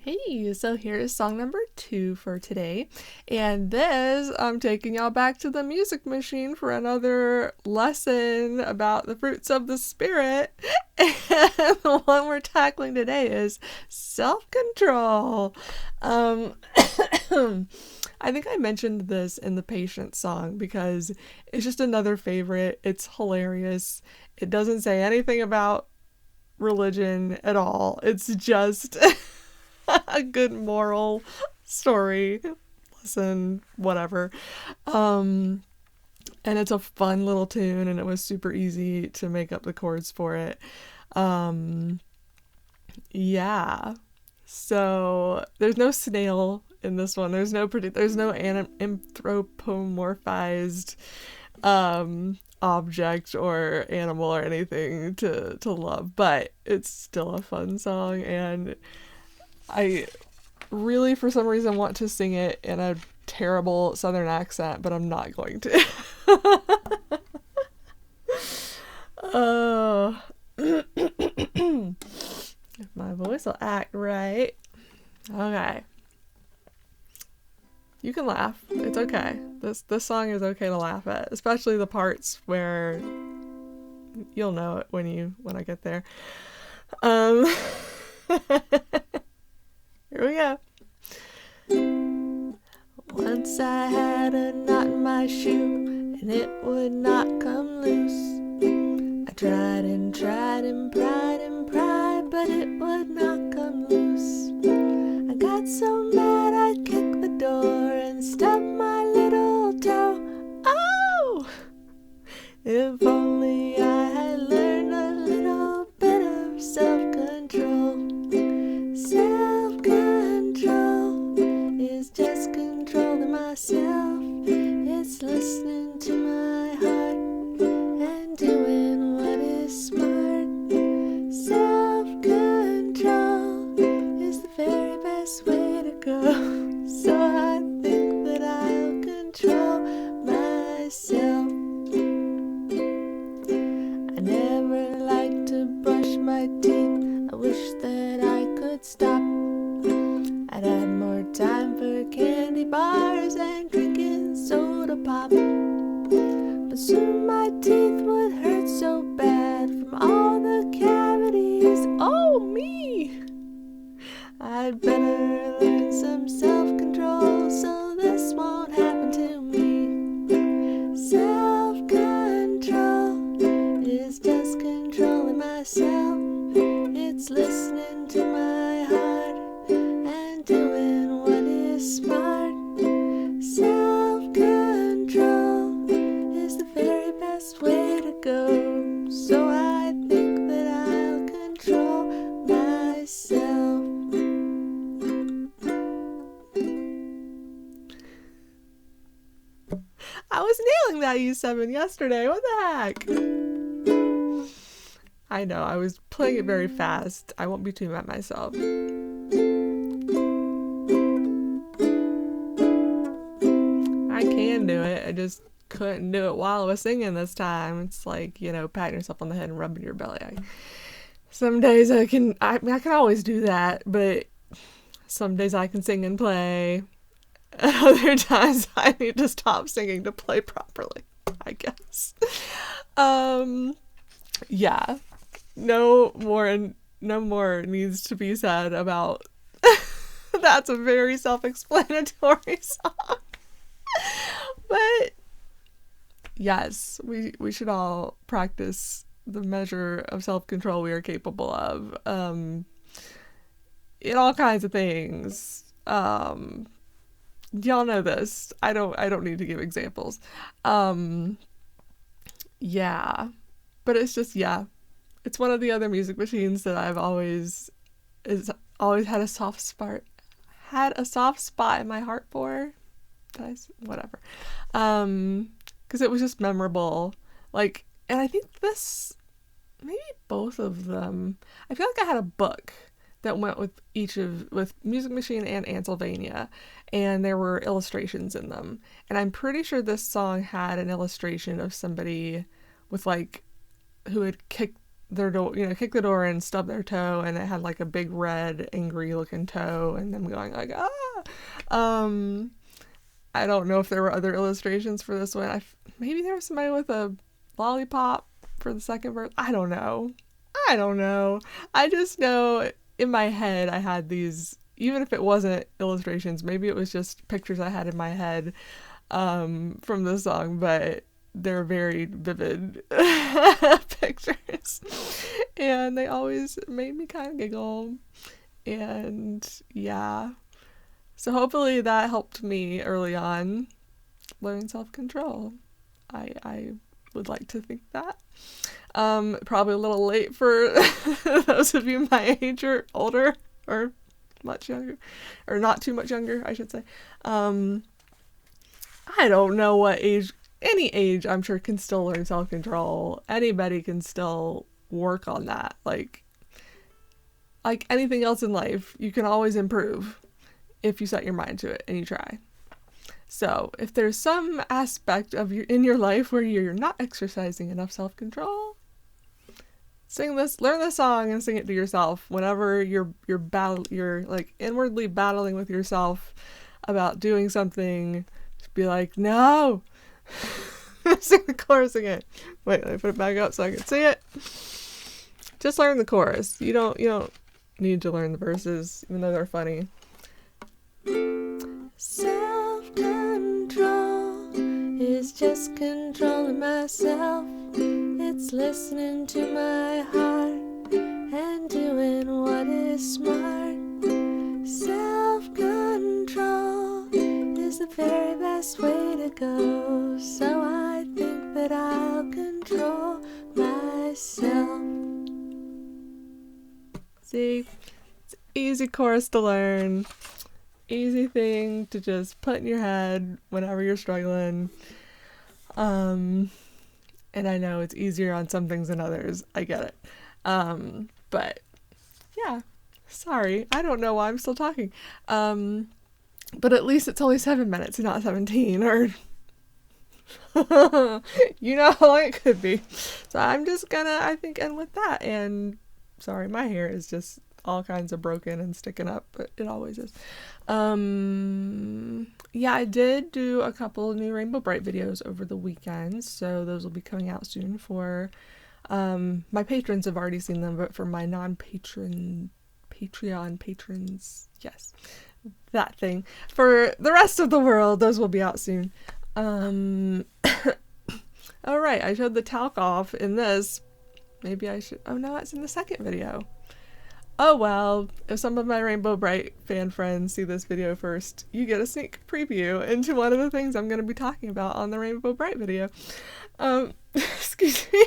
Hey, so here's song number 2 for today. And this, I'm taking y'all back to the music machine for another lesson about the fruits of the Spirit. And the one we're tackling today is self control. Um, I think I mentioned this in the Patience song because it's just another favorite. It's hilarious. It doesn't say anything about religion at all, it's just a good moral story, lesson, whatever. Um, and it's a fun little tune, and it was super easy to make up the chords for it. Um, yeah. So there's no snail in this one. There's no anthropomorphized object or animal or anything to love, but it's still a fun song, and I really, for some reason, want to sing it in a terrible southern accent, but I'm not going to. uh, if my voice will act right. Okay. You can laugh. It's okay. This song is okay to laugh at, especially the parts where you'll know it when I get there. Um Here we go. Once I had a knot in my shoe, and it would not come loose. I tried and tried and pried, but it would not come loose. I got so mad I'd kick the door and stub my little toe. Oh! If only I had learned a little bit of self-control. Self-control is just controlling myself. It's listening to my heart and doing what is smart. Self-control is the very best way to go. So I think that I'll control myself. I never like to brush my teeth. I wish that I could stop. I'd had more time for candy bars and drinking soda pop. But soon my teeth would hurt so bad from all the cavities. Oh, me! I'd better learn some self-control so this won't happen to me. Self-control is just controlling myself. It's listening to my heart and doing what is smart. Self-control is the very best way to go. So I think that I'll control myself. I was nailing that U7 yesterday. What the heck? I know, I was playing it very fast. I won't be too mad at myself. I can do it. I just couldn't do it while I was singing this time. It's like, patting yourself on the head and rubbing your belly. Some days I can always do that, but some days I can sing and play. Other times I need to stop singing to play properly, I guess. Yeah. No more needs to be said about that's a very self-explanatory song. But yes, we should all practice the measure of self-control we are capable of in all kinds of things. Y'all know this. I don't need to give examples. Yeah. But it's just, it's one of the other music machines that I've always had a soft spot in my heart for. Whatever. Because it was just memorable. Like, and I think maybe both of them. I feel like I had a book that went with with Music Machine and Ansylvania, and there were illustrations in them. And I'm pretty sure this song had an illustration of somebody with who had kicked their door, kick the door and stub their toe, and it had like a big red angry looking toe, and them going like, ah. I don't know if there were other illustrations for this one. Maybe there was somebody with a lollipop for the second verse. I don't know. I just know in my head I had these, even if it wasn't illustrations, maybe it was just pictures I had in my head from the song, but they're very vivid pictures, and they always made me kind of giggle. And yeah, so hopefully that helped me early on learn self-control. I would like to think that. Probably a little late for those of you my age or older, or much younger, or not too much younger, I should say. I don't know what age, any age I'm sure can still learn self-control. Anybody can still work on that. Like anything else in life, you can always improve if you set your mind to it and you try. So if there's some aspect of in your life where you're not exercising enough self-control, learn this song and sing it to yourself whenever you're like inwardly battling with yourself about doing something. Just be like, no. Sing the chorus again. Wait, let me put it back up so I can sing it. Just learn the chorus. You don't need to learn the verses, even though they're funny. Self-control is just controlling myself. It's listening to my heart and doing what is smart. Self-control is the very best way to go. So I think that I'll control myself. See? It's an easy chorus to learn. Easy thing to just put in your head whenever you're struggling. And I know it's easier on some things than others. I get it. But yeah, sorry. I don't know why I'm still talking. But at least it's only 7 minutes and not 17, or you know how long it could be. So I'm just gonna, I think, end with that. And sorry, my hair is just all kinds of broken and sticking up, but it always is. Yeah, I did do a couple of new Rainbow Bright videos over the weekend, so those will be coming out soon. For my patrons have already seen them, but for my non-Patreon patrons, yes, that thing. For the rest of the world, those will be out soon. All right, I showed the talc off in this. Maybe I should. Oh no, it's in the second video. Oh well, if some of my Rainbow Bright fan friends see this video first, you get a sneak preview into one of the things I'm going to be talking about on the Rainbow Bright video. Excuse me.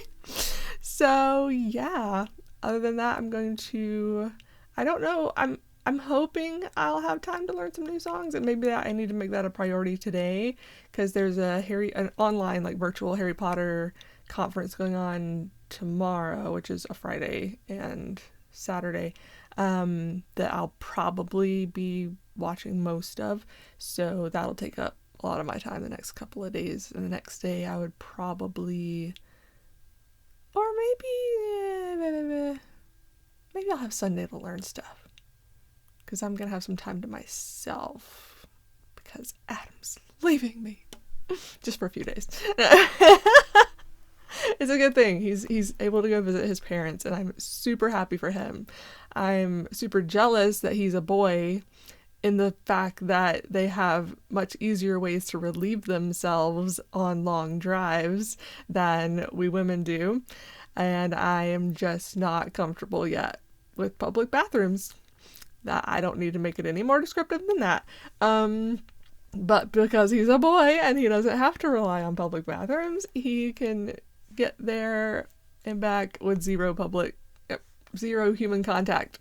So yeah, other than that, I'm going to, I don't know, I'm hoping I'll have time to learn some new songs, and maybe I need to make that a priority today, because there's an online, like, virtual Harry Potter conference going on tomorrow, which is a Friday and Saturday, that I'll probably be watching most of, so that'll take up a lot of my time the next couple of days. And the next day I would probably, or maybe I'll have Sunday to learn stuff, because I'm gonna have some time to myself, because Adam's leaving me just for a few days. It's a good thing. He's able to go visit his parents, and I'm super happy for him. I'm super jealous that he's a boy, in the fact that they have much easier ways to relieve themselves on long drives than we women do. And I am just not comfortable yet with public bathrooms. That I don't need to make it any more descriptive than that. But because he's a boy and he doesn't have to rely on public bathrooms, he can get there and back with zero human contact.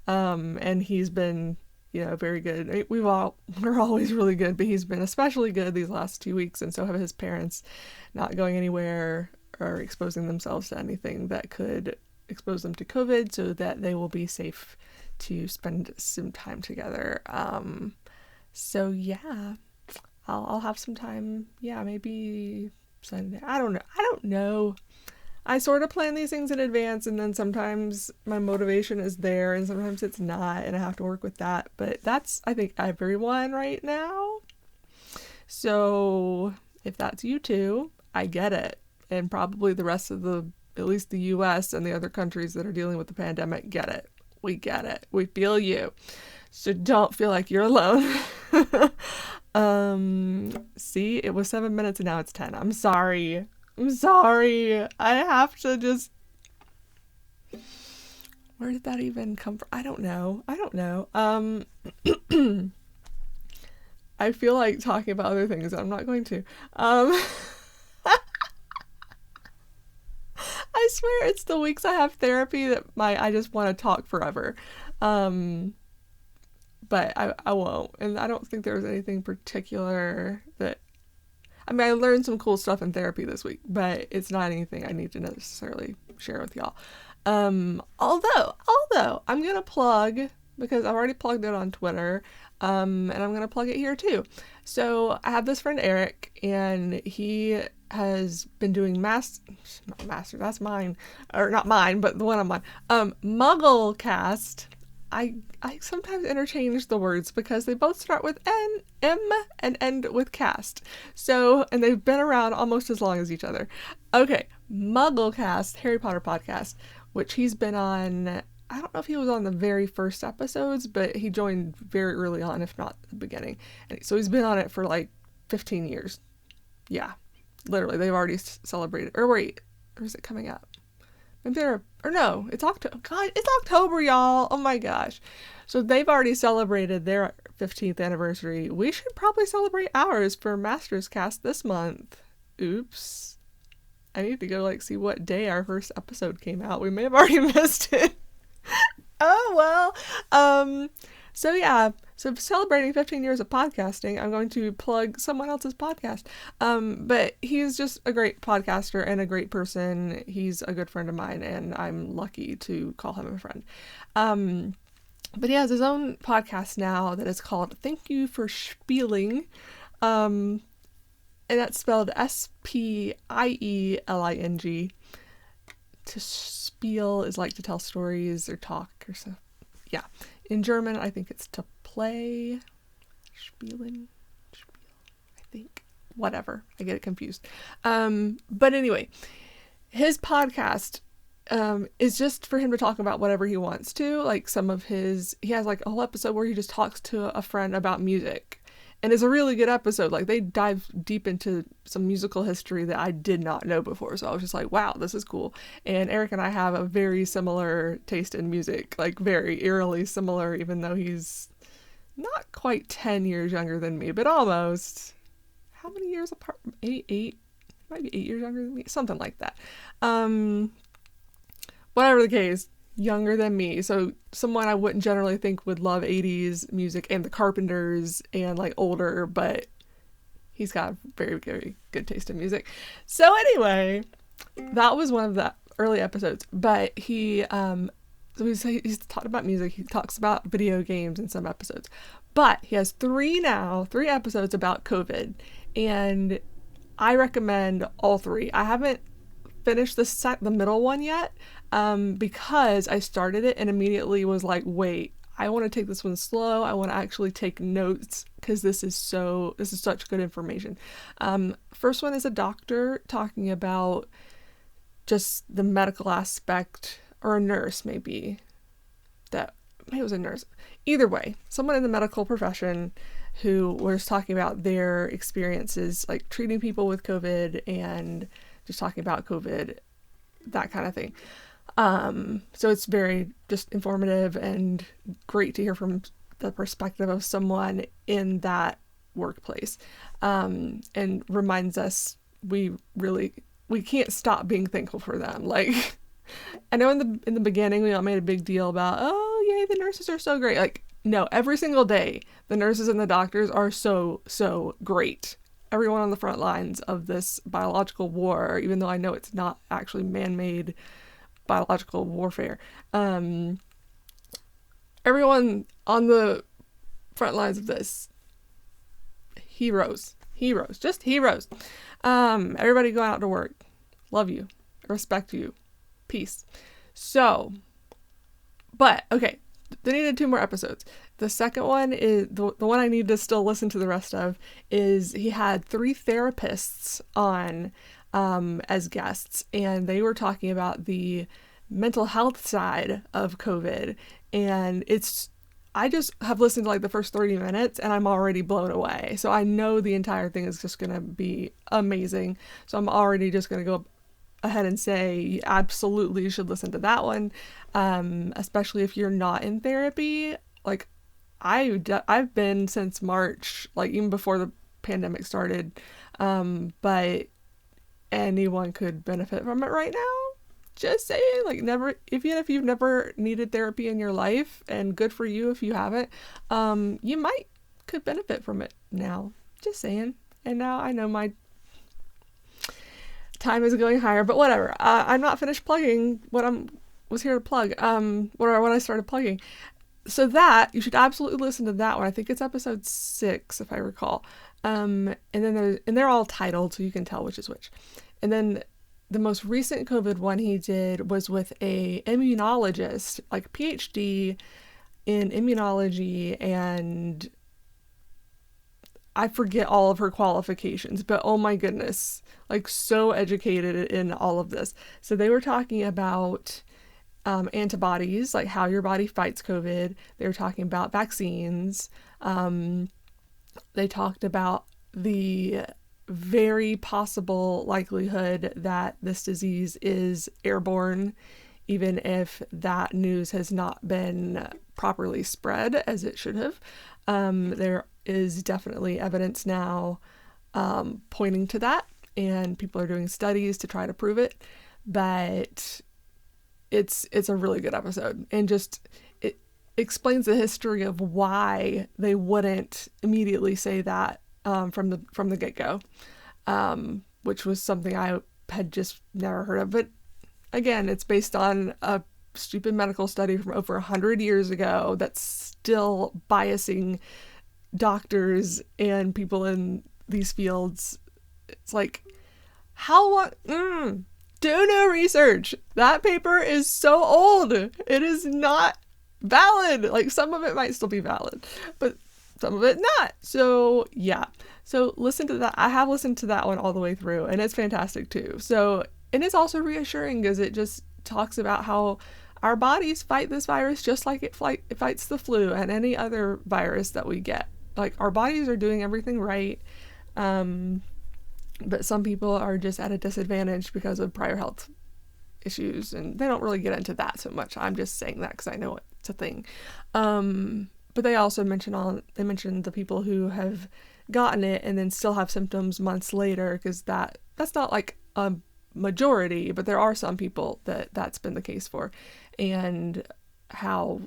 And he's been, very good. We're always really good, but he's been especially good these last 2 weeks, and so have his parents, not going anywhere or exposing themselves to anything that could expose them to COVID, so that they will be safe to spend some time together. So yeah, I'll have some time. Yeah, maybe Sunday. I don't know. I sort of plan these things in advance, and then sometimes my motivation is there and sometimes it's not, and I have to work with that. But that's, I think, everyone right now. So if that's you too, I get it. And probably the rest of at least the US and the other countries that are dealing with the pandemic get it. We get it. We feel you. So don't feel like you're alone. See, it was 7 minutes and now it's 10. I'm sorry. I have to just... Where did that even come from? I don't know. I feel like talking about other things. I'm not going to. I swear it's the weeks I have therapy that I just want to talk forever. But I won't. And I don't think there was anything particular that... I mean, I learned some cool stuff in therapy this week, but it's not anything I need to necessarily share with y'all. Although I'm going to plug, because I've already plugged it on Twitter, and I'm going to plug it here too. So I have this friend Eric, and he has been doing master, that's mine, or not mine, but the one I'm on, Mugglecast. I sometimes interchange the words because they both start with M, and end with cast. So, and they've been around almost as long as each other. Okay, Mugglecast, Harry Potter podcast, which he's been on. I don't know if he was on the very first episodes, but he joined very early on, if not the beginning. And so he's been on it for like 15 years. Yeah, literally, they've already celebrated. Or is it coming up? Maybe it's October. God, it's October, y'all. Oh my gosh. So they've already celebrated their 15th anniversary. We should probably celebrate ours for Masters Cast this month. Oops. I need to go see what day our first episode came out. We may have already missed it. Oh well. So celebrating 15 years of podcasting, I'm going to plug someone else's podcast. But he's just a great podcaster and a great person. He's a good friend of mine, and I'm lucky to call him a friend. But he has his own podcast now that is called Thank You for Spieling. And that's spelled Spieling. To spiel is like to tell stories or talk or so. Yeah. In German, I think it's to play. Spielen. I think. Whatever. I get it confused. But anyway, his podcast is just for him to talk about whatever he wants to. He has a whole episode where he just talks to a friend about music. And it's a really good episode. They dive deep into some musical history that I did not know before. So I was just like, wow, this is cool. And Eric and I have a very similar taste in music, very eerily similar, even though he's not quite 10 years younger than me, but almost. How many years apart? Eight? Might be 8 years younger than me. Something like that. Whatever the case. Younger than me, so someone I wouldn't generally think would love 80s music and the Carpenters and older, but he's got very, very good taste in music. So anyway, that was one of the early episodes, but he's talked about music, he talks about video games in some episodes, but he has three episodes about COVID, and I recommend all three. I haven't finished the middle one yet, because I started it and immediately was like, wait, I want to take this one slow. I want to actually take notes because this is such good information. First one is a doctor talking about just the medical aspect, or a nurse maybe. Maybe it was a nurse. Either way, someone in the medical profession who was talking about their experiences, treating people with COVID and just talking about COVID, that kind of thing. So it's very just informative and great to hear from the perspective of someone in that workplace. And reminds us we can't stop being thankful for them. I know in the beginning we all made a big deal about, oh yay, the nurses are so great. No, every single day the nurses and the doctors are so great. Everyone on the front lines of this biological war, even though I know it's not actually man-made biological warfare. Everyone on the front lines of this, heroes, just heroes. Everybody go out to work. Love you. I respect you. Peace. So, but okay, they needed 2 more episodes. The second one is the one I need to still listen to the rest of. Is he had 3 therapists on as guests, and they were talking about the mental health side of COVID. And I just have listened to like the first 30 minutes and I'm already blown away. So I know the entire thing is just going to be amazing. So I'm already just going to go ahead and say you absolutely should listen to that one, especially if you're not in therapy. Like I've been since March, like even before the pandemic started, but anyone could benefit from it right now. Just saying, like, never, even if you've never needed therapy in your life, and good for you if you haven't, you could benefit from it now. Just saying. And now I know my time is going higher, but whatever. I'm not finished plugging what was here to plug. When I started plugging. So that, you should absolutely listen to that one. I think it's episode 6, if I recall. And then they're all titled, so you can tell which is which. And then the most recent COVID one he did was with a immunologist, like PhD in immunology, and I forget all of her qualifications, but oh my goodness, like so educated in all of this. So they were talking about antibodies, like how your body fights COVID. They were talking about vaccines. They talked about the very possible likelihood that this disease is airborne, even if that news has not been properly spread as it should have. There is definitely evidence now pointing to that, and people are doing studies to try to prove it. But it's a really good episode, and just it explains the history of why they wouldn't immediately say that from the get-go, which was something I had just never heard of. But again, it's based on a stupid medical study from over 100 years ago that's still biasing doctors and people in these fields. It's like, how long? Do no research. That paper is so old. It is not valid. Like, some of it might still be valid, but some of it not. So yeah. So listen to that. I have listened to that one all the way through, and it's fantastic too. So, and it's also reassuring because it just talks about how our bodies fight this virus just like it fights the flu and any other virus that we get. Like, our bodies are doing everything right. But some people are just at a disadvantage because of prior health issues, and they don't really get into that so much. I'm just saying that because I know it's a thing. But they also mentioned the people who have gotten it and then still have symptoms months later, because that's not like a majority, but there are some people that's been the case for, and how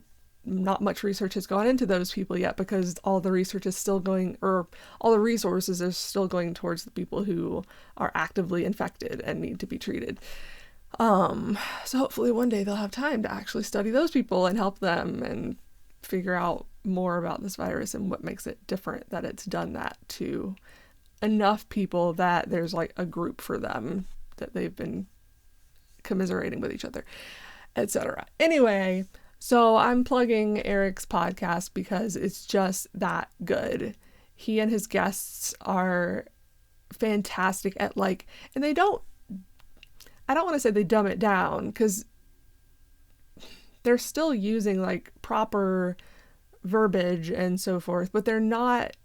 not much research has gone into those people yet, because all the research is still going, or all the resources are still going towards the people who are actively infected and need to be treated. So hopefully one day they'll have time to actually study those people and help them and figure out more about this virus and what makes it different, that it's done that to enough people that there's like a group for them, that they've been commiserating with each other, etc. Anyway, so I'm plugging Eric's podcast because it's just that good. He and his guests are fantastic at and I don't want to say they dumb it down, because they're still using like proper verbiage and so forth, but they're not,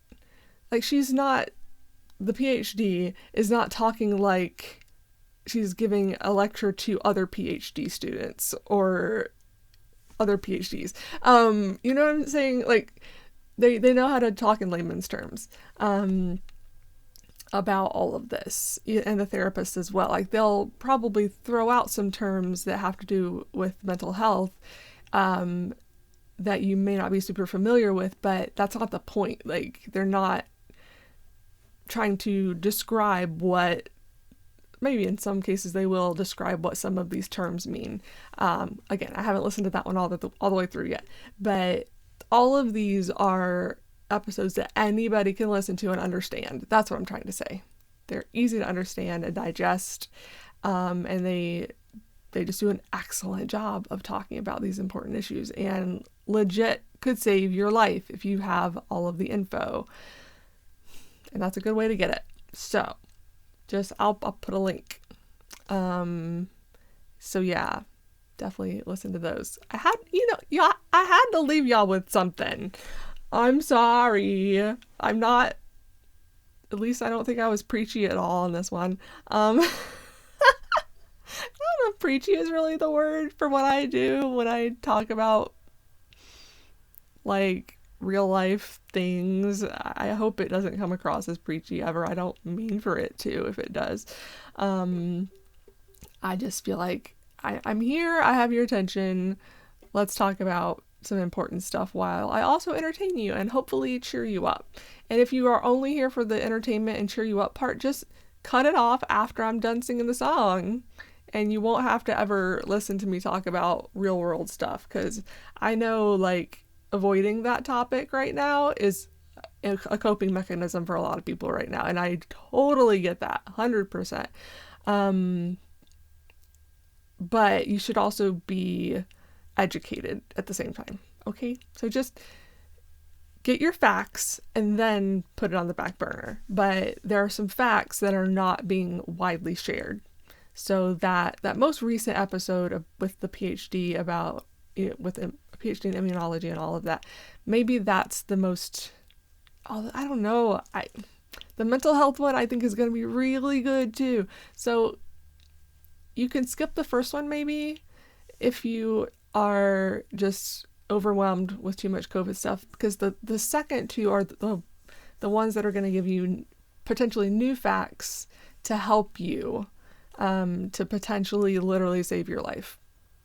like, the PhD is not talking like she's giving a lecture to other PhD students or other PhDs. You know what I'm saying? Like, they know how to talk in layman's terms about all of this, and the therapist as well. Like, they'll probably throw out some terms that have to do with mental health that you may not be super familiar with, but that's not the point. Like, they're not trying to describe what, maybe in some cases they will describe what some of these terms mean. Again, I haven't listened to that one all the way through yet, but all of these are episodes that anybody can listen to and understand. That's what I'm trying to say. They're easy to understand and digest, And they just do an excellent job of talking about these important issues, and legit could save your life if you have all of the info. And that's a good way to get it. So I'll put a link. So yeah, definitely listen to those. I had to leave y'all with something. I'm sorry. I'm not, at least I don't think I was preachy at all on this one. I don't know if preachy is really the word for what I do when I talk about like real life things. I hope it doesn't come across as preachy ever. I don't mean for it to, if it does. I just feel like I'm here, I have your attention. Let's talk about some important stuff while I also entertain you and hopefully cheer you up. And if you are only here for the entertainment and cheer you up part, just cut it off after I'm done singing the song. And you won't have to ever listen to me talk about real world stuff, because I know like avoiding that topic right now is a coping mechanism for a lot of people right now. And I totally get that, 100%. But you should also be educated at the same time. Okay? So just get your facts and then put it on the back burner. But there are some facts that are not being widely shared. So that most recent episode with the PhD about, with a PhD in immunology and all of that, maybe that's the most, I don't know. The mental health one I think is going to be really good too. So you can skip the first one maybe if you are just overwhelmed with too much COVID stuff, because the second two are the ones that are going to give you potentially new facts to help you to potentially literally save your life.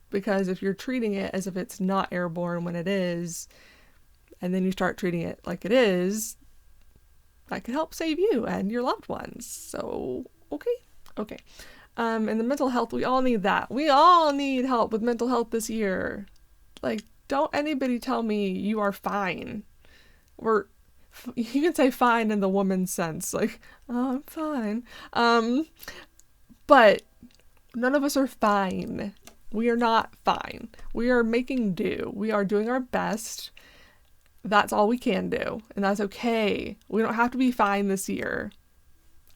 Because if you're treating it as if it's not airborne when it is, and then you start treating it like it is, that could help save you and your loved ones. So, okay. And the mental health, we all need that. We all need help with mental health this year. Like, don't anybody tell me you are fine. Or you can say fine in the woman's sense, like, oh, I'm fine. But none of us are fine. We are not fine. We are making do. We are doing our best. That's all we can do. And that's okay. We don't have to be fine this year.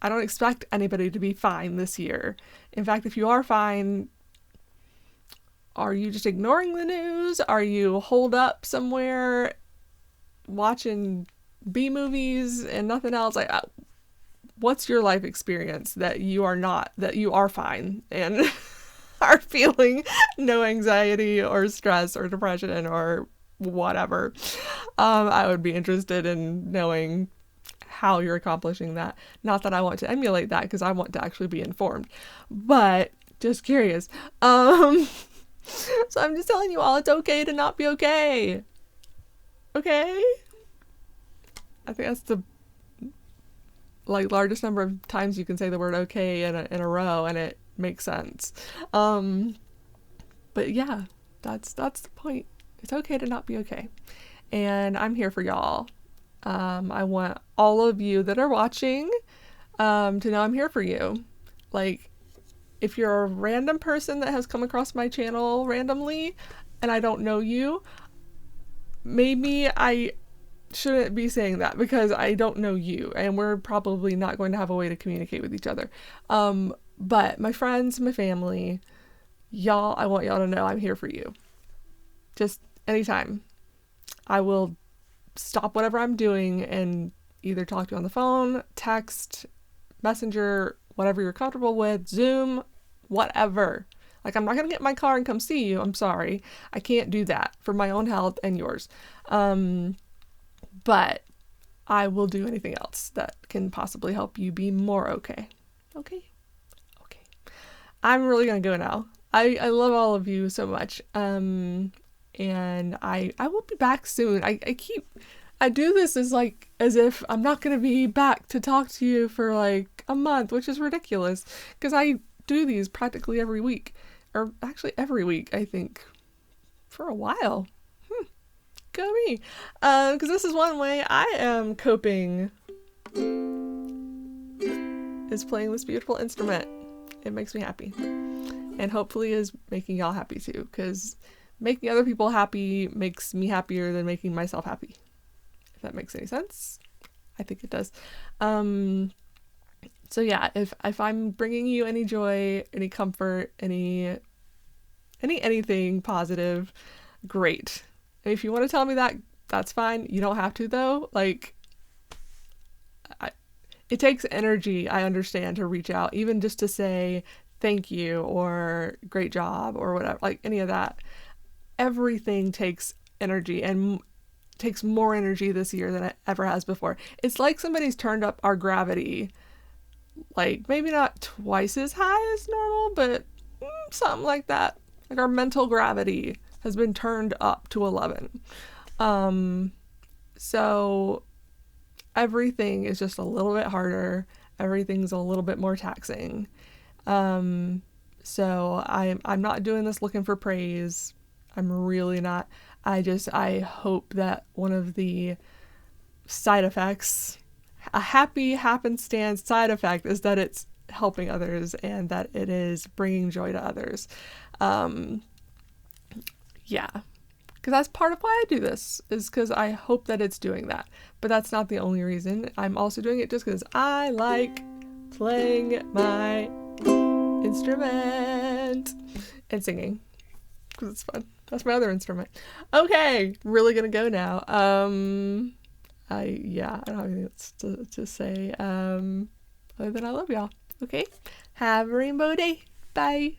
I don't expect anybody to be fine this year. In fact, if you are fine, are you just ignoring the news? Are you holed up somewhere watching B movies and nothing else? Like, what's your life experience that you are fine and are feeling no anxiety or stress or depression or whatever? I would be interested in knowing how you're accomplishing that. Not that I want to emulate that, because I want to actually be informed, but just curious. So I'm just telling you all, it's okay to not be okay. Okay? I think that's the largest number of times you can say the word okay in a row and it makes sense. But yeah, that's the point. It's okay to not be okay. And I'm here for y'all. I want all of you that are watching to know I'm here for you. Like, if you're a random person that has come across my channel randomly and I don't know you, maybe I shouldn't be saying that because I don't know you and we're probably not going to have a way to communicate with each other. But my friends, my family, y'all, I want y'all to know I'm here for you. Just anytime. I will stop whatever I'm doing and either talk to you on the phone, text, messenger, whatever you're comfortable with, Zoom, whatever. Like, I'm not going to get in my car and come see you. I'm sorry. I can't do that for my own health and yours. But I will do anything else that can possibly help you be more okay. Okay? Okay. I'm really going to go now. I love all of you so much. And I will be back soon. I do this as if I'm not going to be back to talk to you for like a month, which is ridiculous because I do these practically every week, or actually every week, I think, for a while. Go me. Because this is one way I am coping, is playing this beautiful instrument. It makes me happy. And hopefully is making y'all happy too, because making other people happy makes me happier than making myself happy. If that makes any sense. I think it does. So yeah, if I'm bringing you any joy, any comfort, anything positive, great. And if you want to tell me that, that's fine. You don't have to though. Like, it takes energy, I understand, to reach out, even just to say thank you or great job or whatever, like any of that. Everything takes energy and takes more energy this year than it ever has before. It's like somebody's turned up our gravity, like maybe not twice as high as normal, but something like that. Like our mental gravity has been turned up to 11. So everything is just a little bit harder. Everything's a little bit more taxing. So I'm not doing this looking for praise. I'm really not. I hope that one of the side effects, a happy happenstance side effect, is that it's helping others and that it is bringing joy to others. Yeah. Because that's part of why I do this, is because I hope that it's doing that. But that's not the only reason. I'm also doing it just because I like playing my instrument and singing, because it's fun. That's my other instrument. Okay, really gonna go now. I don't have anything else to say other than I love y'all. Okay, have a rainbow day. Bye.